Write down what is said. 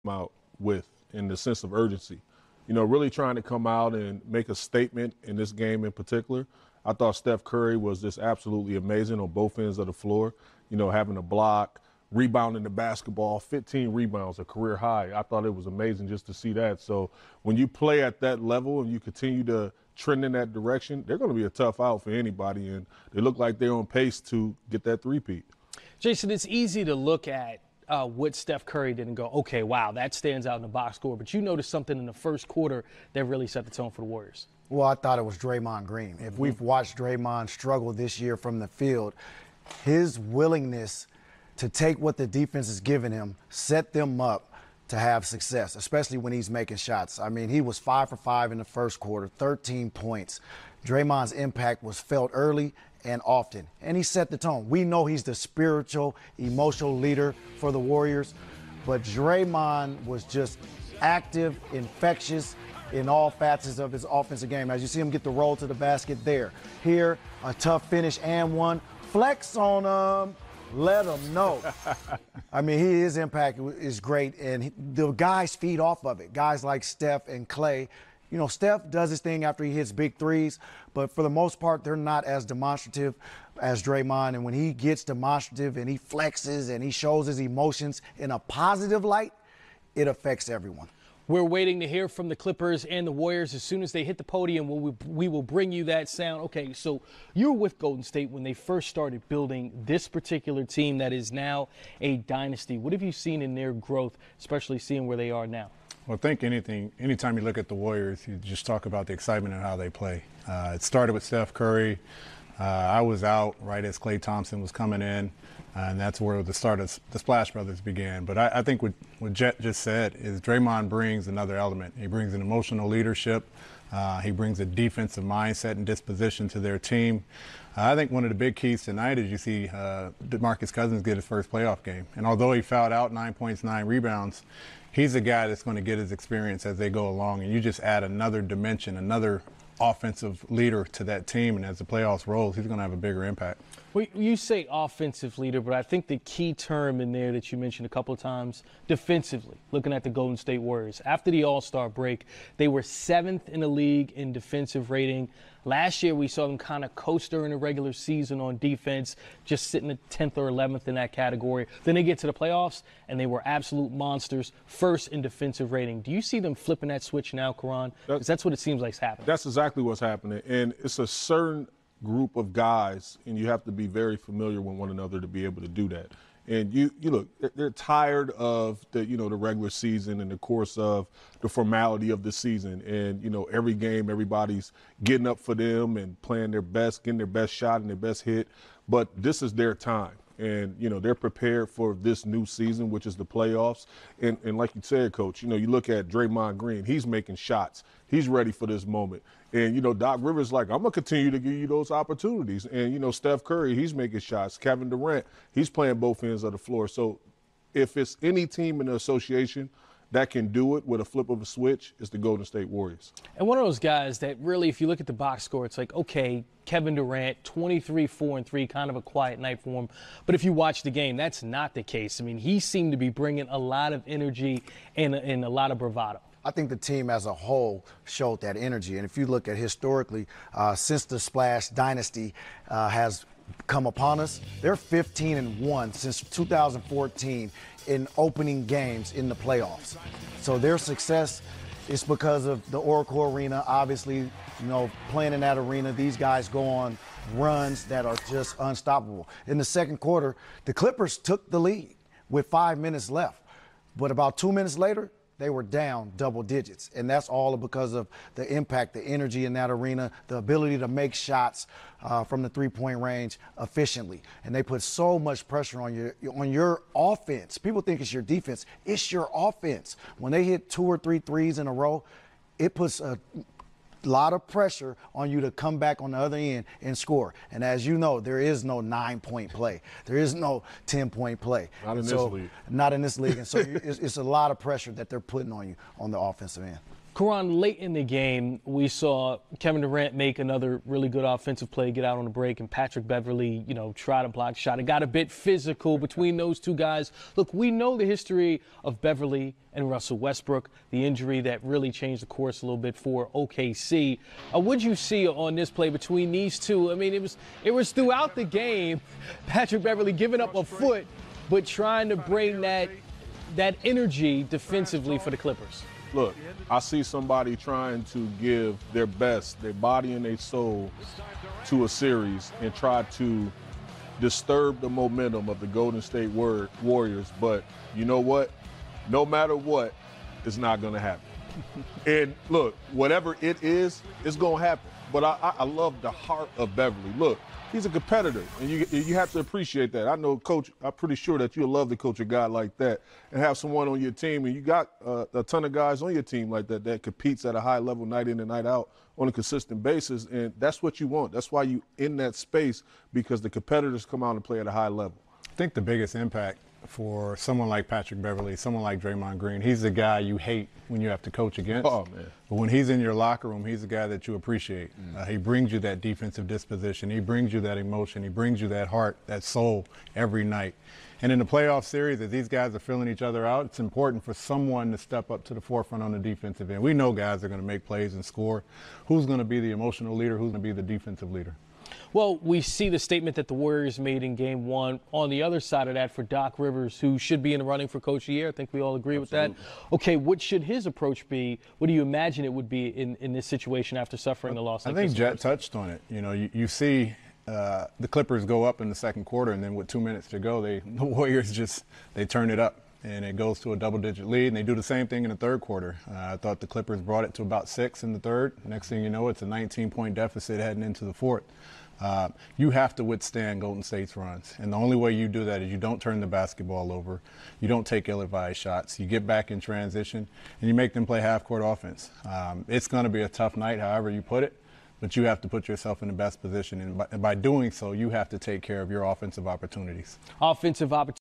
out with in the sense of urgency. You know, really trying to come out and make a statement in this game in particular. I thought Steph Curry was just absolutely amazing on both ends of the floor. You know, having a block, rebounding the basketball, 15 rebounds, a career high. I thought it was amazing just to see that. So when you play at that level and you continue to trend in that direction, they're going to be a tough out for anybody, and they look like they're on pace to get that three-peat. Jason, it's easy to look at what Steph Curry did and go, okay, wow, that stands out in the box score. But you noticed something in the first quarter that really set the tone for the Warriors. Well, I thought it was Draymond Green. If we've watched Draymond struggle this year from the field, his willingness to take what the defense is giving him, set them up to have success, especially when he's making shots. I mean, he was 5 for 5 in the first quarter, 13 points. Draymond's impact was felt early and often, and he set the tone. We know he's the spiritual, emotional leader for the Warriors, but Draymond was just active, infectious in all facets of his offensive game. As you see him get the roll to the basket there. Here, a tough finish and one. Flex on him. Let him know. I mean, his impact is great, and the guys feed off of it. Guys like Steph and Clay. You know, Steph does his thing after he hits big threes, but for the most part, they're not as demonstrative as Draymond. And when he gets demonstrative and he flexes and he shows his emotions in a positive light, it affects everyone. We're waiting to hear from the Clippers and the Warriors. As soon as they hit the podium, we will bring you that sound. Okay, so you were with Golden State when they first started building this particular team that is now a dynasty. What have you seen in their growth, especially seeing where they are now? Well, I think anytime you look at the Warriors, you just talk about the excitement and how they play. It started with Steph Curry. I was out right as Klay Thompson was coming in, and that's where the start of the Splash Brothers began. But I think what Jet just said is Draymond brings another element. He brings an emotional leadership. He brings a defensive mindset and disposition to their team. I think one of the big keys tonight is you see DeMarcus Cousins get his first playoff game. And although he fouled out 9 points, 9 rebounds, he's a guy that's going to get his experience as they go along. And you just add another dimension, another offensive leader to that team. And as the playoffs rolls, he's going to have a bigger impact. Well, you say offensive leader, but I think the key term in there that you mentioned a couple of times, defensively, looking at the Golden State Warriors. After the All-Star break, they were 7th in the league in defensive rating. Last year, we saw them kind of coast during the regular season on defense, just sitting at 10th or 11th in that category. Then they get to the playoffs, and they were absolute monsters, first in defensive rating. Do you see them flipping that switch now, Karan? Because that's what it seems like is happening. That's exactly what's happening. And it's a certain group of guys, and you have to be very familiar with one another to be able to do that. And you look, they're tired of the regular season and the course of the formality of the season. And, every game, everybody's getting up for them and playing their best, getting their best shot and their best hit. But this is their time. And, they're prepared for this new season, which is the playoffs. And like you said, Coach, you look at Draymond Green. He's making shots. He's ready for this moment. And, Doc Rivers like, I'm going to continue to give you those opportunities. And, Steph Curry, he's making shots. Kevin Durant, he's playing both ends of the floor. So if it's any team in the association that can do it with a flip of a switch, it's the Golden State Warriors. And one of those guys that really, if you look at the box score, it's like, okay, Kevin Durant, 23, 4, and 3, kind of a quiet night for him. But if you watch the game, that's not the case. I mean, he seemed to be bringing a lot of energy and a lot of bravado. I think the team as a whole showed that energy. And if you look at historically, since the Splash Dynasty has come upon us, they're 15-1 since 2014 in opening games in the playoffs. So their success is because of the Oracle Arena. Obviously, playing in that arena, these guys go on runs that are just unstoppable. In the second quarter, the Clippers took the lead with 5 minutes left. But about 2 minutes later, they were down double digits. And that's all because of the impact, the energy in that arena, the ability to make shots from the three-point range efficiently. And they put so much pressure on your offense. People think it's your defense. It's your offense. When they hit 2 or 3 threes in a row, it puts a lot of pressure on you to come back on the other end and score. And as you know, there is no 9-point play. There is no 10-point play. Not in this league. Not in this league. And so it's a lot of pressure that they're putting on you on the offensive end. Karan, late in the game, we saw Kevin Durant make another really good offensive play, get out on the break, and Patrick Beverley, try to block shot. It got a bit physical between those two guys. Look, we know the history of Beverley and Russell Westbrook, the injury that really changed the course a little bit for OKC. What'd you see on this play between these two? I mean, it was throughout the game, Patrick Beverley giving up a foot, but trying to bring that energy defensively for the Clippers. Look, I see somebody trying to give their best, their body and their soul to a series and try to disturb the momentum of the Golden State Warriors. But you know what? No matter what, it's not going to happen. And look, whatever it is, it's going to happen. But I love the heart of Beverly. Look, he's a competitor, and you have to appreciate that. I know, Coach, I'm pretty sure that you'll love to coach a guy like that and have someone on your team, and you got a ton of guys on your team like that competes at a high level night in and night out on a consistent basis, and that's what you want. That's why you in that space, because the competitors come out and play at a high level. I think the biggest impact for someone like Patrick Beverley, someone like Draymond Green, he's the guy you hate when you have to coach against. Oh, man. But when he's in your locker room, he's the guy that you appreciate. He brings you that defensive disposition. He brings you that emotion. He brings you that heart, that soul every night. And in the playoff series, as these guys are filling each other out, it's important for someone to step up to the forefront on the defensive end. We know guys are going to make plays and score. Who's going to be the emotional leader? Who's going to be the defensive leader? Well, we see the statement that the Warriors made in Game 1. On the other side of that, for Doc Rivers, who should be in the running for Coach of the Year, I think we all agree with that. Okay, what should his approach be? What do you imagine it would be in this situation after suffering a loss like this? I think Jet touched on it. You see the Clippers go up in the second quarter, and then with 2 minutes to go, the Warriors they turn it up, and it goes to a double-digit lead, and they do the same thing in the third quarter. I thought the Clippers brought it to about 6 in the third. Next thing you know, it's a 19-point deficit heading into the fourth. You have to withstand Golden State's runs, and the only way you do that is you don't turn the basketball over, you don't take ill-advised shots, you get back in transition, and you make them play half-court offense. It's going to be a tough night, however you put it, but you have to put yourself in the best position, and by doing so, you have to take care of your offensive opportunities. Offensive opportunities.